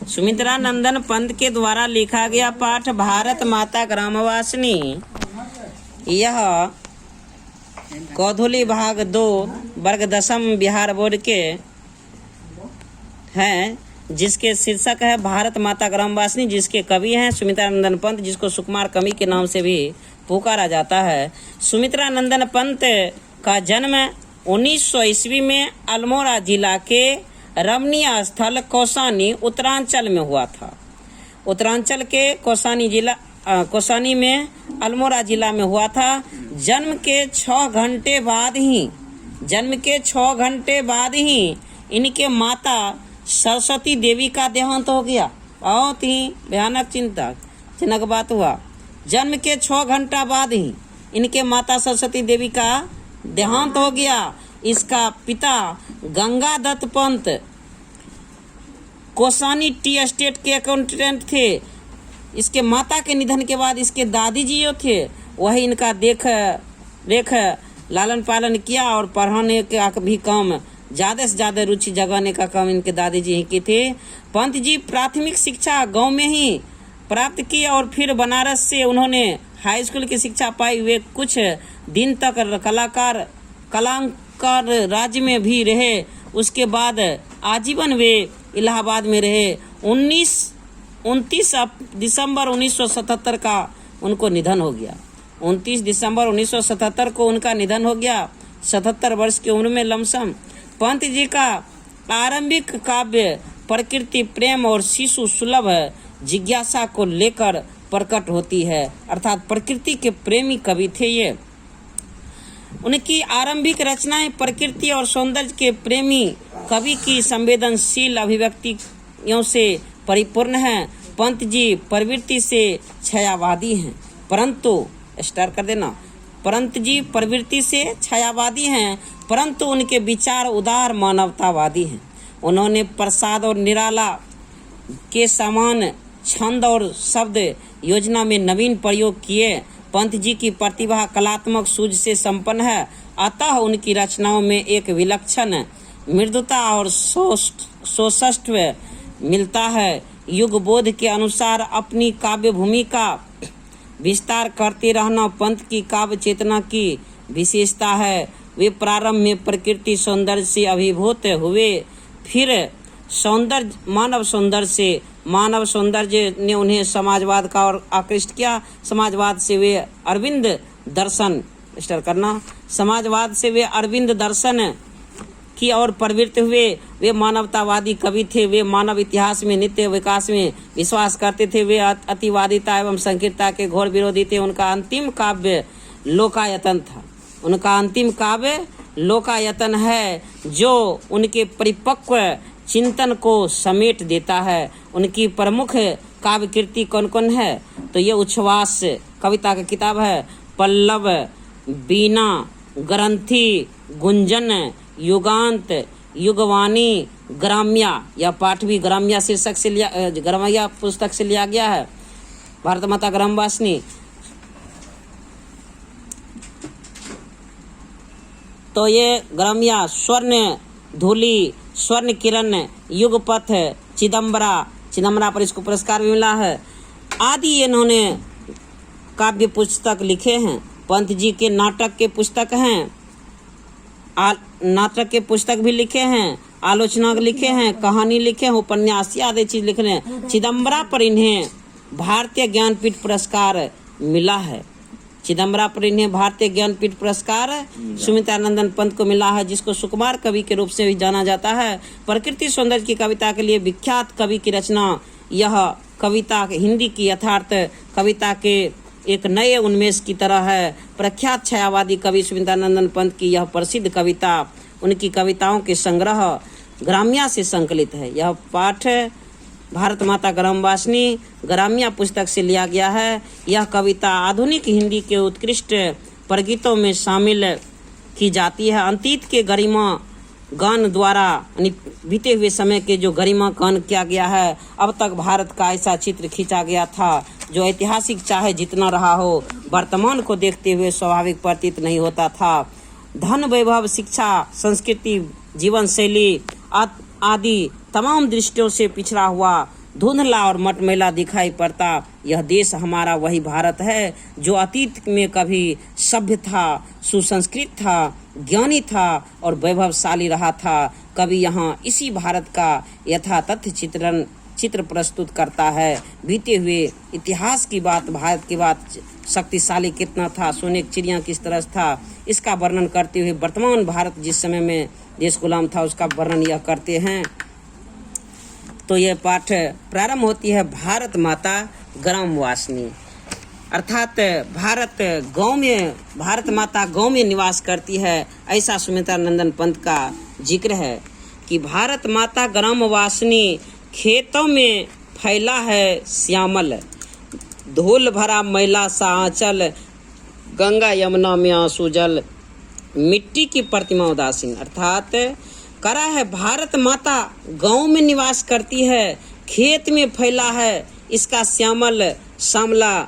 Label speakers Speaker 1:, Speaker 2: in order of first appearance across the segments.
Speaker 1: सुमित्रा नंदन पंत के द्वारा लिखा गया पाठ भारत माता ग्रामवासिनी, यह कौधुली भाग 2 वर्ग 10 बिहार बोर्ड के हैं, जिसके शीर्षक है भारत माता ग्रामवासिनी, जिसके कवि हैं सुमित्रा नंदन पंत, जिसको सुकुमार कवि के नाम से भी पुकारा जाता है। सुमित्रा नंदन पंत का जन्म 1900 ईस्वी में अल्मोड़ा जिला के रमणीय स्थल कौसानी उत्तरांचल में हुआ था। उत्तरांचल के कौसानी में अल्मोड़ा जिला में हुआ था। जन्म के 6 घंटे बाद ही इनके माता सरस्वती देवी का देहांत हो गया। बहुत ही भयानक चिंताजनक बात हुआ। जन्म के 6 घंटा बाद ही इनके माता सरस्वती देवी का देहांत हो गया। इसका पिता गंगादत्त पंत कौसानी टी एस्टेट के अकाउंटेंट थे। इसके माता के निधन के बाद इसके दादी जी जो थे वही इनका देख रेख लालन पालन किया और पढ़ाने का भी काम ज़्यादा से ज़्यादा रुचि जगाने का काम इनके दादी जी ही की थे। पंत जी प्राथमिक शिक्षा गांव में ही प्राप्त की और फिर बनारस से उन्होंने हाई स्कूल की शिक्षा पाई। वे कुछ दिन तक कलांकर राज्य में भी रहे। उसके बाद आजीवन वे इलाहाबाद में रहे। 29 दिसंबर 1977 का उनको निधन हो गया। 29 दिसंबर 1977 को उनका निधन हो गया, 77 वर्ष की उम्र में लमसम। पंत जी का आरंभिक काव्य प्रकृति प्रेम और शिशु सुलभ जिज्ञासा को लेकर प्रकट होती है, अर्थात प्रकृति के प्रेमी कवि थे ये। उनकी आरंभिक रचनाएं प्रकृति और सौंदर्य के प्रेमी कवि की संवेदनशील अभिव्यक्तियों से परिपूर्ण हैं। पंत जी प्रवृत्ति से छायावादी हैं, परंतु उनके विचार उदार मानवतावादी हैं। उन्होंने प्रसाद और निराला के समान छंद और शब्द योजना में नवीन प्रयोग किए। पंत जी की प्रतिभा कलात्मक सूझ से संपन्न है, अतः उनकी रचनाओं में एक विलक्षण मृदुता और सौष्ठव मिलता है। युग बोध के अनुसार अपनी काव्य भूमि का विस्तार करते रहना पंत की काव्य चेतना की विशेषता है। वे प्रारंभ में प्रकृति सौंदर्य से अभिभूत हुए, फिर मानव सौंदर्य ने उन्हें समाजवाद का और आकृष्ट किया। समाजवाद से वे अरविंद दर्शन की ओर प्रवृत्त हुए। वे मानवतावादी कवि थे। वे मानव इतिहास में नित्य विकास में विश्वास करते थे। वे अतिवादिता एवं संकीर्णता के घोर विरोधी थे। उनका अंतिम काव्य लोकायतन है, जो उनके परिपक्व चिंतन को समेट देता है। उनकी प्रमुख काव्य कृति कौन कौन है, तो ये उच्छ्वास कविता की किताब है, पल्लव, बीना, ग्रंथि, गुंजन, युगांत, युगवाणी, ग्राम्या। यह पाठ भी ग्राम्या पुस्तक से लिया गया है। भारत माता ग्रामवासिनी, तो ये ग्राम्या, स्वर्ण धूलि, स्वर्ण किरण, युगपथ, चिदम्बरा पर इसको पुरस्कार भी मिला है आदि इन्होंने काव्य पुस्तक लिखे हैं। पंत जी के नाटक के पुस्तक भी लिखे हैं, आलोचना लिखे हैं, कहानी लिखे हैं, उपन्यास आदि चीज लिखे हैं। चिदम्बरा पर इन्हें भारतीय ज्ञानपीठ पुरस्कार मिला है। सुमित्रा नंदन पंत को मिला है, जिसको सुकुमार कवि के रूप से भी जाना जाता है। प्रकृति सौंदर्य की कविता के लिए विख्यात कवि की रचना। यह कविता हिंदी की यथार्थ कविता के एक नए उन्मेष की तरह है। प्रख्यात छायावादी कवि सुमित्रा नंदन पंत की यह प्रसिद्ध कविता उनकी कविताओं के संग्रह ग्राम्या से संकलित है। यह पाठ भारत माता ग्रामवासिनी ग्राम्या पुस्तक से लिया गया है। यह कविता आधुनिक हिंदी के उत्कृष्ट प्रगीतों में शामिल की जाती है। अतीत के गरिमा गान द्वारा बीते हुए समय के जो गरिमा गान किया गया है, अब तक भारत का ऐसा चित्र खींचा गया था जो ऐतिहासिक चाहे जितना रहा हो, वर्तमान को देखते हुए स्वाभाविक प्रतीत नहीं होता था। धन, वैभव, शिक्षा, संस्कृति, जीवन शैली आदि तमाम दृष्टियों से पिछड़ा हुआ, धुंधला और मटमैला दिखाई पड़ता यह देश हमारा वही भारत है जो अतीत में कभी सभ्य था, सुसंस्कृत था, ज्ञानी था और वैभवशाली रहा था। कभी यहाँ इसी भारत का यथातथ चित्र प्रस्तुत करता है। बीते हुए इतिहास की बात, भारत की बात, शक्तिशाली कितना था, सोने की चिड़िया किस तरह था, इसका वर्णन करते हुए वर्तमान भारत जिस समय में देश गुलाम था उसका वर्णन यह करते हैं। तो यह पाठ प्रारंभ होती है भारत माता ग्रामवासिनी, अर्थात भारत माता गांव में निवास करती है, ऐसा सुमित्रा नंदन पंत का जिक्र है कि भारत माता ग्रामवासिनी खेतों में फैला है श्यामल, धूल भरा मैला सा आंचल, गंगा यमुना में आंसू जल, मिट्टी की प्रतिमा उदासीन। अर्थात करा है भारत माता गांव में निवास करती है, खेत में फैला है इसका श्यामल श्यामला,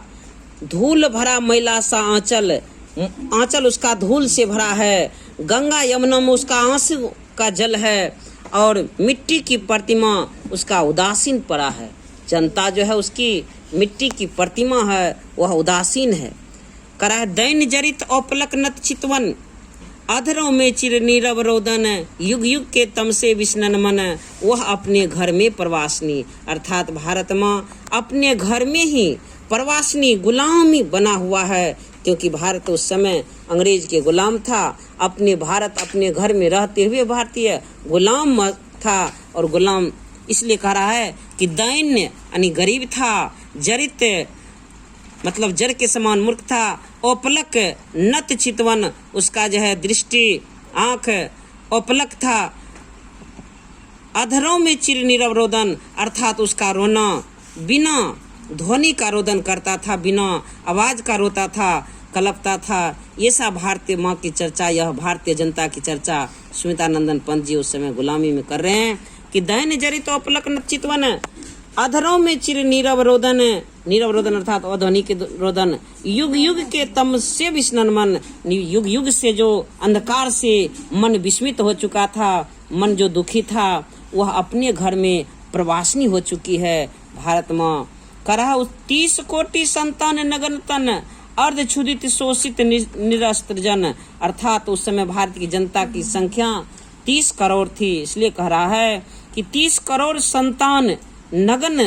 Speaker 1: धूल भरा मैला सा आंचल उसका धूल से भरा है, गंगा यमुना में उसका आंसू का जल है और मिट्टी की प्रतिमा उसका उदासीन पड़ा है। जनता जो है उसकी मिट्टी की प्रतिमा है, वह उदासीन है। करा है दैन जरित औपलक नत चितवन, अधरों में चिर नीरव रोदन, युग युग के तम से विष्णन मन, वह अपने घर में प्रवासनी। अर्थात भारत माँ अपने घर में ही प्रवासनी गुलामी बना हुआ है, क्योंकि भारत उस समय अंग्रेज के गुलाम था। भारत अपने घर में रहते हुए भारतीय गुलाम था, और गुलाम इसलिए कह रहा है कि दैन्य यानी गरीब था, जरित मतलब जर के समान मूर्ख था, औपलक नत चितवन उसका जो है दृष्टि आंख औपलक था, अधरों में चिर नीरव रोदन अर्थात उसका रोना बिना ध्वनि का रोदन करता था, बिना आवाज का रोता था, कलपता था। ये सब भारतीय माँ की चर्चा, यह भारतीय जनता की चर्चा सुमित्रा नंदन पंत जी उस समय गुलामी में कर रहे हैं कि दैन जरित औपलक नत चितवन, अधरों में चिर नीरव रोदन अर्थात अध्वनि के रोदन, युग युग के तम से विष्णन मन, युग युग से जो अंधकार से मन विस्मित हो चुका था, मन जो दुखी था, वह अपने घर में प्रवासनी हो चुकी है। भारत माँ करहा 30 कोटि संतान नगन तन, अर्ध क्षुदित शोषित निरस्त्र जन। अर्थात उस समय भारत की जनता की संख्या 30 करोड़ थी, इसलिए कह रहा है कि 30 करोड़ संतान नगन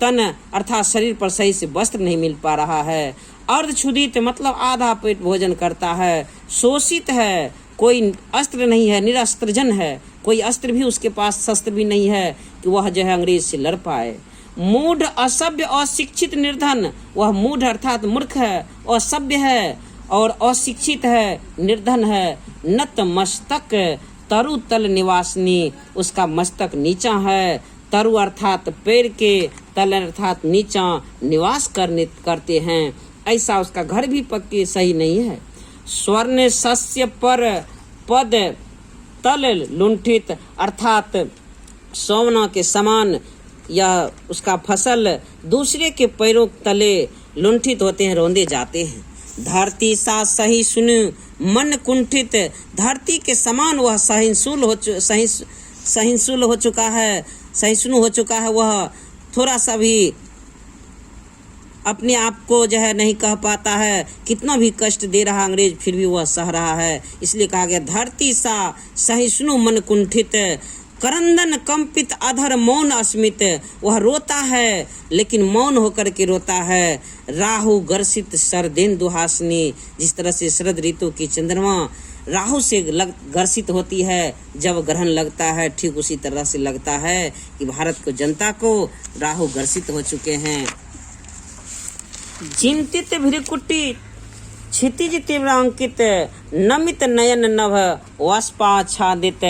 Speaker 1: तन अर्थात शरीर पर सही से वस्त्र नहीं मिल पा रहा है, अर्ध क्षुदित मतलब आधा पेट भोजन करता है, शोषित है, कोई अस्त्र नहीं है, निरस्त्रजन है, कोई अस्त्र भी उसके पास शस्त्र भी नहीं है कि वह जो है अंग्रेज से लड़ पाए। मूढ़ असभ्य अशिक्षित निर्धन, वह मूढ़ अर्थात मूर्ख है, असभ्य है और अशिक्षित है, निर्धन है। नत मस्तक तरु तल निवासनी, उसका मस्तक नीचा है, तरु अर्थात पैर के, तल अर्थात नीचा निवास करते हैं, ऐसा उसका घर भी पक्के सही नहीं है। स्वर्ण सस्य पर पद तल लुंठित अर्थात सोना के समान यह उसका फसल दूसरे के पैरों तले लुंठित होते हैं, रौंदे जाते हैं। धरती सा सही सुन मन कुंठित, धरती के समान वह सहिष्णु हो चुका है, वह थोड़ा सा भी अपने आप को जो है नहीं कह पाता है, कितना भी कष्ट दे रहा अंग्रेज फिर भी वह सह रहा है। इसलिए कहा गया धरती सा सहिष्णु मन कुंठित, करंदन कंपित अधर मौन अस्मित, वह रोता है लेकिन मौन होकर के रोता है। राहु गर्षित शरदेन्दु हासनी, जिस तरह से शरद ऋतु की चंद्रमा राहु से गर्षित होती है जब ग्रहण लगता है, ठीक उसी तरह से लगता है कि भारत को जनता को राहु गर्षित हो चुके हैं। चिंतित भृकुटी क्षितिज तीव्रांकित, नमित नयन नभ वस्पाच्छादित,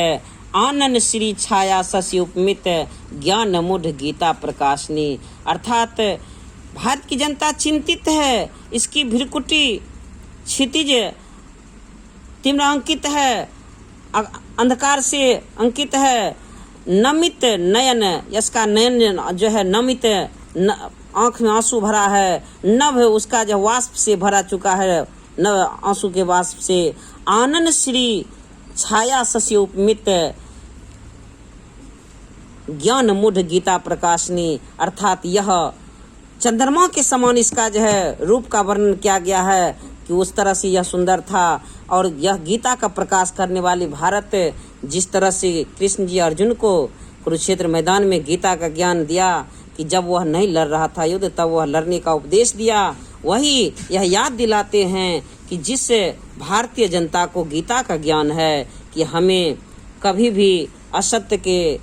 Speaker 1: आनन श्री छाया शशि उपमित, ज्ञान मूढ़ गीता प्रकाशनी। अर्थात भारत की जनता चिंतित है, इसकी भृकुटी क्षितिज तीव्रांकित है, अंधकार से अंकित है। नमित नयन, इसका नयन जो है नमित, आंख में आंसू भरा है। नभ उसका जो वाष्प से भरा चुका है, नभ आंसू के वाष्प से। आनन श्री छाया शशि उपमित, ज्ञान मूढ़ गीता प्रकाशनी, अर्थात यह चंद्रमा के समान इसका जो है रूप का वर्णन किया गया है कि उस तरह से यह सुंदर था। और यह गीता का प्रकाश करने वाली भारत, जिस तरह से कृष्ण जी अर्जुन को कुरुक्षेत्र मैदान में गीता का ज्ञान दिया कि जब वह नहीं लड़ रहा था युद्ध, तब वह लड़ने का उपदेश दिया, वही यह याद दिलाते हैं कि जिस भारतीय जनता को गीता का ज्ञान है कि हमें कभी भी असत्य के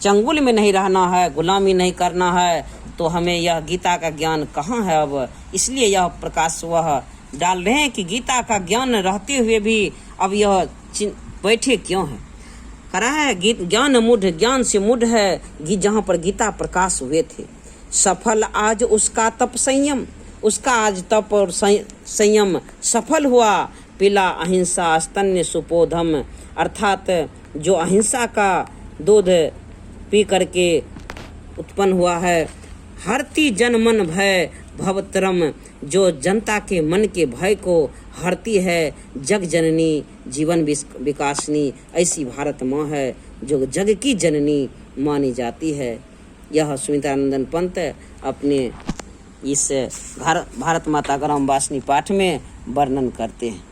Speaker 1: चंगुल में नहीं रहना है, गुलामी नहीं करना है, तो हमें यह गीता का ज्ञान कहाँ है अब। इसलिए यह प्रकाश वह डाल रहे हैं कि गीता का ज्ञान रहते हुए भी अब यह बैठे क्यों हैं। कह रहा है ज्ञान मूढ़, ज्ञान से मूढ़ है जहाँ पर गीता प्रकाश हुए थे। सफल आज उसका तप संयम, उसका आज तप और संयम सफल हुआ। पिला अहिंसा स्तन्य सुपोधम, अर्थात जो अहिंसा का दूध पी करके उत्पन्न हुआ है। हरती जन मन भय भवतरम, जो जनता के मन के भय को हरती है। जग जननी जीवन विकासनी, ऐसी भारत माँ है जो जग की जननी मानी जाती है। यह सुमित्रानंदन पंत अपने इस भारत माता ग्राम वासनी पाठ में वर्णन करते हैं।